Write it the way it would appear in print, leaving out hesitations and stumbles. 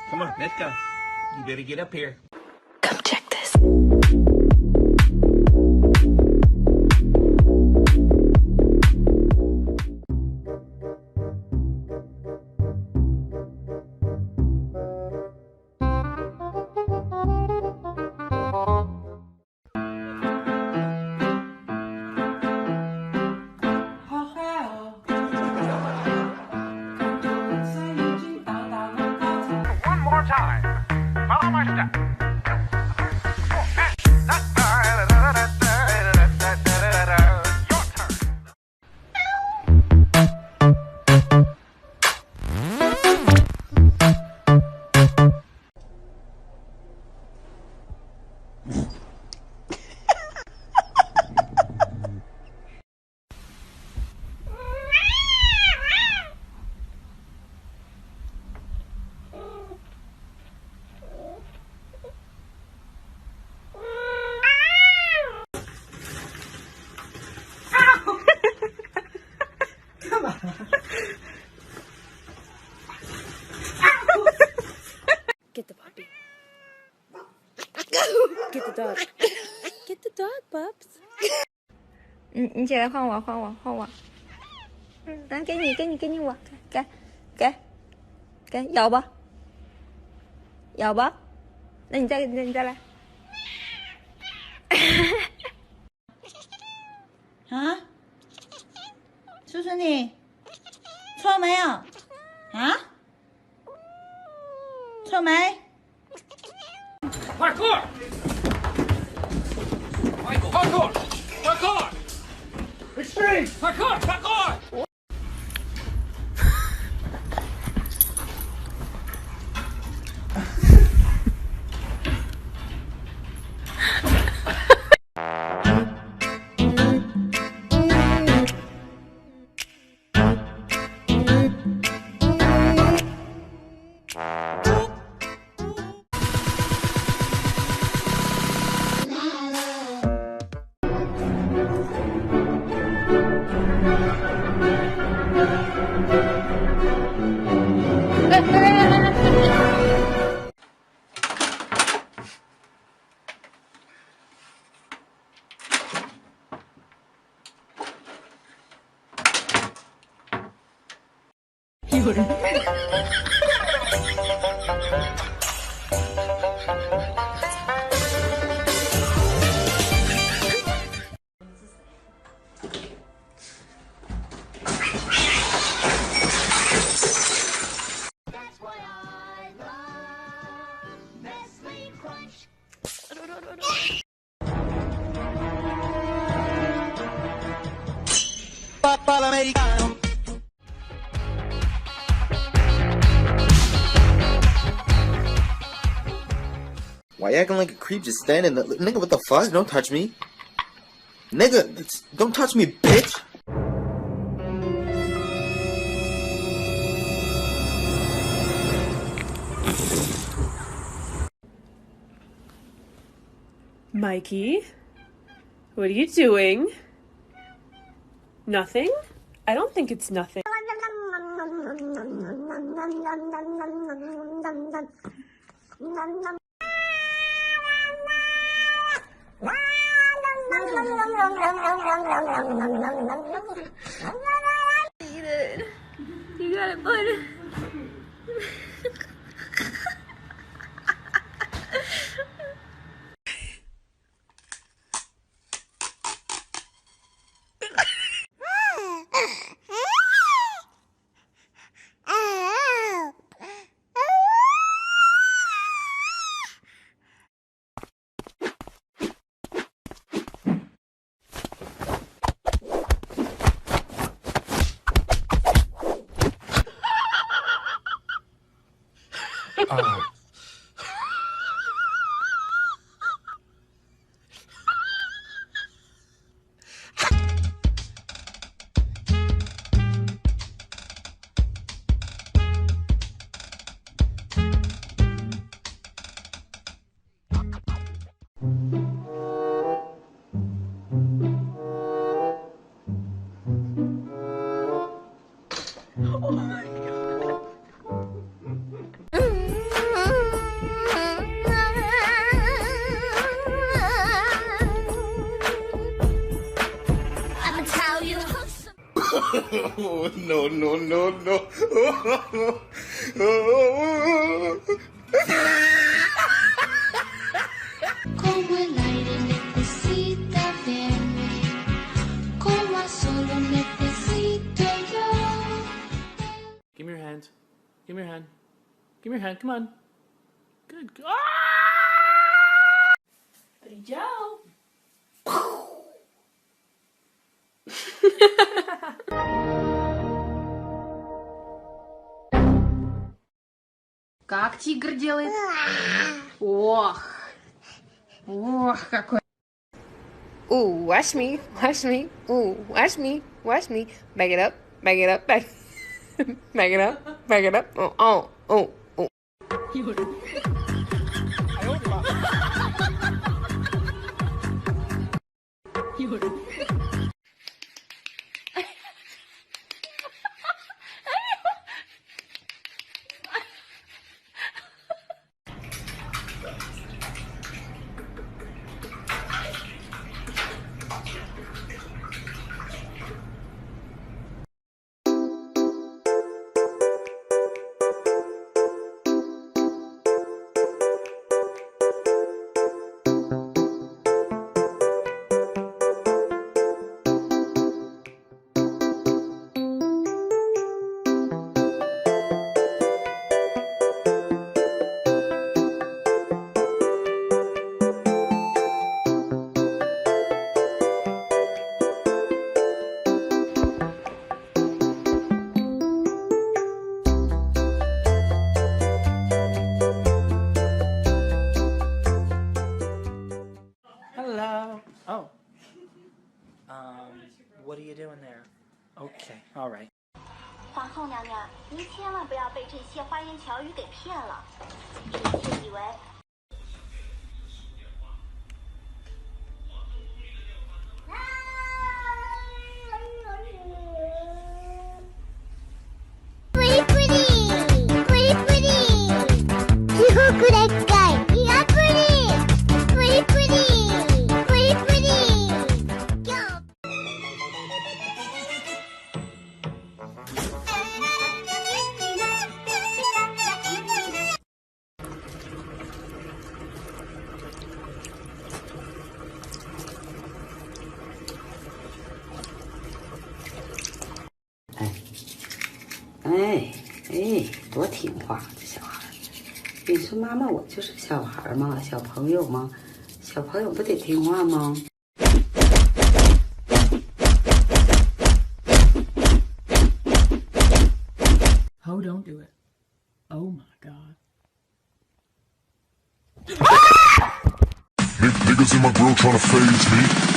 Come on, let's go. You better get up here. Come check this. One more time. Follow my step. Your turn. Get the puppy. Get the dog. Get the dog, Bubs. 你起来换我，换我，换我。来，给你我，给，咬吧，咬吧。那你再来。啊？叔叔你错没有？啊？错没？快过！Extreme！快过！Why you acting like a creep just standing there? Nigga, what the fuck? Don't touch me. Nigga, don't touch me, bitch. Mikey, what are you doing? Nothing? I don't think it's nothing. Eat it. You got it, bud. Oh my god. no, no, no, no. Como el aire necesita verme, como a solo necesito yo. Give me your hand. Give me your hand. Give me your hand. Come on. Good. Brilhão. Как тигр делает? Ох. Ох, какой. Ooh, watch me, watch me. Ooh, watch me, watch me. Back it up, back it up, back. Back it up, back it up. Oh, oh, oh, oh. Hello. Oh. What are you doing there? Okay. All right. 皇后娘娘，您千万不要被这些花言巧语给骗了，臣妾以为。多听话这小孩！你说妈妈，我就是小孩嘛，小朋友嘛，小朋友不得听话吗？ Oh, don't do it. Oh my God. Niggas in my grill tryna phase me.